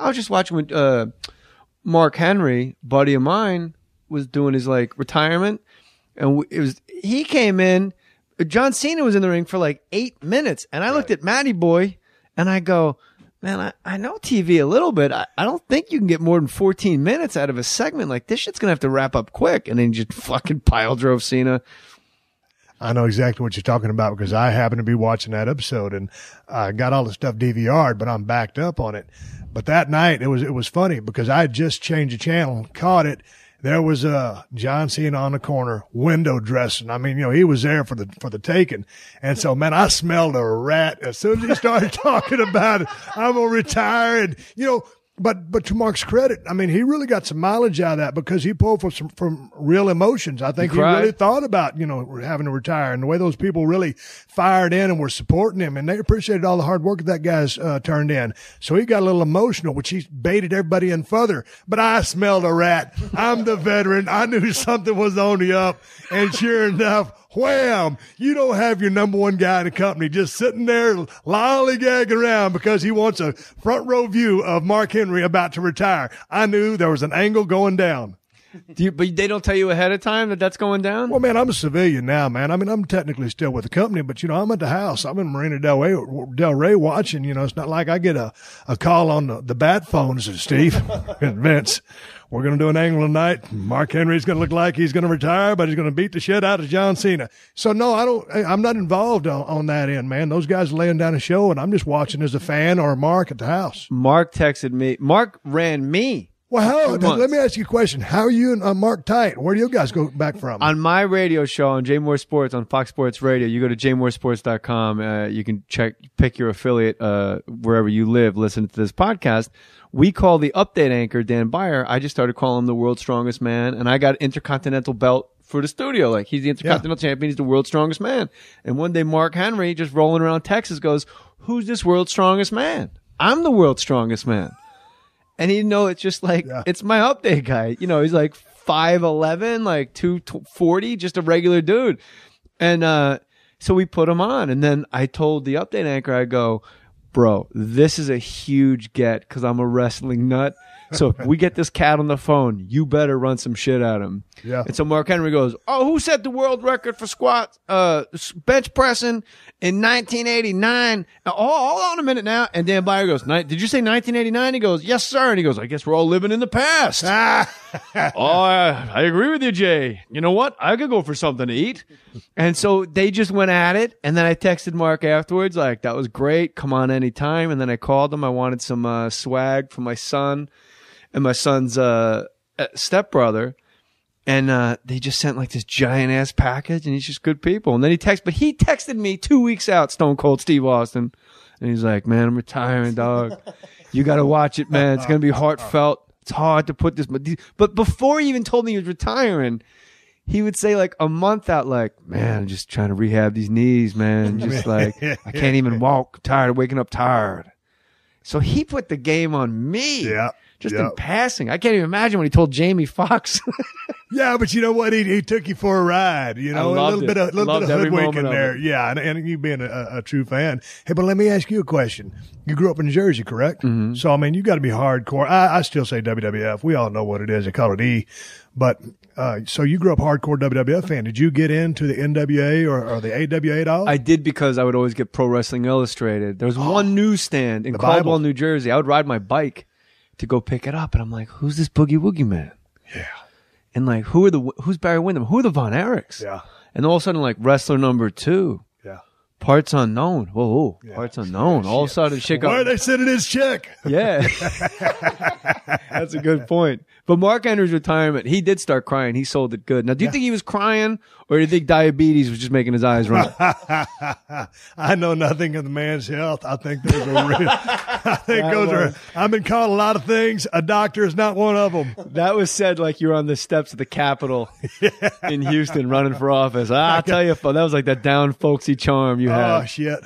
I was just watching when Mark Henry, buddy of mine, was doing his like retirement, and he came in. John Cena was in the ring for like 8 minutes, and I looked at Matty Boy, and I go, man, I know TV a little bit. I don't think you can get more than 14 minutes out of a segment. Like, this shit's going to have to wrap up quick. And then just fucking pile drove Cena. I know exactly what you're talking about because I happened to be watching that episode and I got all the stuff DVR'd, but I'm backed up on it. But that night, it was funny because I had just changed the channel, caught it. There was John Cena on the corner, window dressing. I mean, he was there for the taking. And so, man, I smelled a rat as soon as he started talking about it. I'm gonna retire, and But to Mark's credit, I mean, he really got some mileage out of that because he pulled from real emotions. I think he really thought about, having to retire, and the way those people really fired in and were supporting him, and they appreciated all the hard work that guy's turned in. So he got a little emotional, which he baited everybody in further. But I smelled a rat. I'm the veteran. I knew something was on the up, and sure enough, wham! You don't have your number one guy in the company just sitting there lollygagging around because he wants a front row view of Mark Henry about to retire. I knew there was an angle going down. But they don't tell you ahead of time that that's going down? Well, man, I'm a civilian now, man. I mean, I'm technically still with the company, but, I'm at the house. I'm in Marina Del Rey watching. It's not like I get a call on the bat phone and says, Steve and Vince, we're going to do an angle tonight. Mark Henry's going to look like he's going to retire, but he's going to beat the shit out of John Cena. So, no, I'm not involved on that end, man. Those guys are laying down a show, and I'm just watching as a fan or a Mark at the house. Mark texted me. Mark ran me. Well, let me ask you a question. How are you and Mark tight? Where do you guys go back from? On my radio show on J Mohr Sports on Fox Sports Radio, you go to jmohrsports.com. You can pick your affiliate wherever you live, listen to this podcast. We call the update anchor, Dan Beyer. I just started calling him the world's strongest man, and I got Intercontinental belt for the studio. Like, he's the Intercontinental champion. He's the world's strongest man. And one day, Mark Henry, just rolling around Texas, goes, who's this world's strongest man? I'm the world's strongest man. And he it's just like, it's my update guy. He's like 5'11", like 240, just a regular dude. And so we put him on. And then I told the update anchor, I go, bro, this is a huge get because I'm a wrestling nut. So if we get this cat on the phone, you better run some shit at him. Yeah. And so Mark Henry goes, who set the world record for squats, bench pressing in 1989? Hold on a minute now. And Dan Beyer goes, did you say 1989? He goes, yes, sir. And he goes, I guess we're all living in the past. I agree with you, Jay. You know what? I could go for something to eat. And so they just went at it. And then I texted Mark afterwards, like, that was great. Come on anytime. And then I called him. I wanted some swag for my son and my son's stepbrother, and they just sent like this giant ass package, and he's just good people. And then he texted me 2 weeks out, Stone Cold Steve Austin, and he's like, man, I'm retiring, dog. You got to watch it, man. It's gonna be heartfelt. It's hard to put this, but before he even told me he was retiring, he would say like a month out, like, man, I'm just trying to rehab these knees, man. Just like, I can't even walk. I'm tired of waking up tired. So he put the game on me. Yeah. Just in passing. I can't even imagine when he told Jamie Foxx. Yeah, but you know what? He took you for a ride, a little bit of hoodwink in there. Yeah, and you being a true fan. Hey, but let me ask you a question. You grew up in Jersey, correct? Mm-hmm. So, I mean, you got to be hardcore. I still say WWF. We all know what it is. They call it E. But so you grew up hardcore WWF fan. Did you get into the NWA or the AWA at all? I did because I would always get Pro Wrestling Illustrated. There was one newsstand in Caldwell, New Jersey. I would ride my bike to go pick it up, and I'm like, who's this Boogie Woogie man? Yeah. And like, who's Barry Windham? Who are the Von Erichs? Yeah. And all of a sudden, like, wrestler number 2. Yeah. Parts unknown. Whoa. Yeah. Parts unknown. All of a sudden, shit got... Where are they sending his check? Yeah. That's a good point. But Mark Henry's retirement, he did start crying. He sold it good. Now, do you think he was crying, or do you think diabetes was just making his eyes run? I know nothing of the man's health. I think those are real. I've been called a lot of things. A doctor is not one of them. That was said like you were on the steps of the Capitol in Houston running for office. I'll tell you, that was like that down folksy charm you had. Oh, shit.